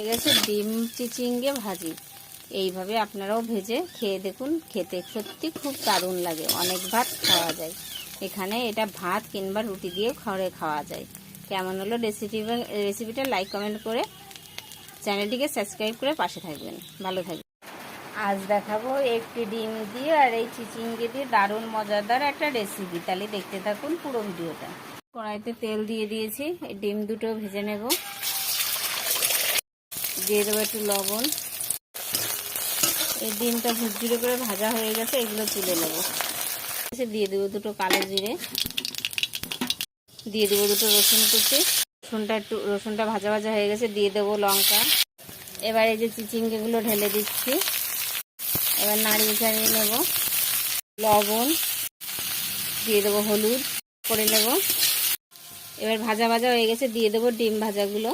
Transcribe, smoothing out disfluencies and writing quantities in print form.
হয়ে গেছে ডিম চিচিঙ্গে ভাজি। এইভাবে আপনারাও ভেজে খেয়ে দেখুন, খেতে সত্যি খুব দারুণ লাগে, অনেক ভাত খাওয়া যায়। এখানে এটা ভাত কিংবা রুটি দিয়েও খাওয়া যায়। কেমন হলো রেসিপিটা লাইক কমেন্ট করে চ্যানেলটিকে সাবস্ক্রাইব করে পাশে থাকবেন। ভালো থাকবেন। আজ দেখাবো একটি ডিম দিয়ে আর এই চিচিঙ্গে দিয়ে দারুণ মজাদার একটা রেসিপি। তাহলে দেখতে থাকুন পুরো ভিডিওটা। কড়াইতে তেল দিয়ে দিয়েছি, এই ডিম দুটো ভেজে নেব। দিয়ে দেবো একটু লবণ। এই ডিমটা ঝুরঝুরে করে ভাজা হয়ে গেছে, এগুলো তুলে নেব। দিয়ে দেবো দুটো কালো জিরে, দিয়ে দেবো দুটো রসুন কুচি। রসুনটা ভাজা ভাজা হয়ে গেছে, দিয়ে দেবো লঙ্কা। এবার এই যে চিচিঙ্গেগুলো ঢেলে দিচ্ছি। এবার নাড়িয়ে চাড়িয়ে নেব। লবণ দিয়ে দেবো, হলুদ করে নেব। এবার ভাজা ভাজা হয়ে গেছে, দিয়ে দেবো ডিম ভাজাগুলো।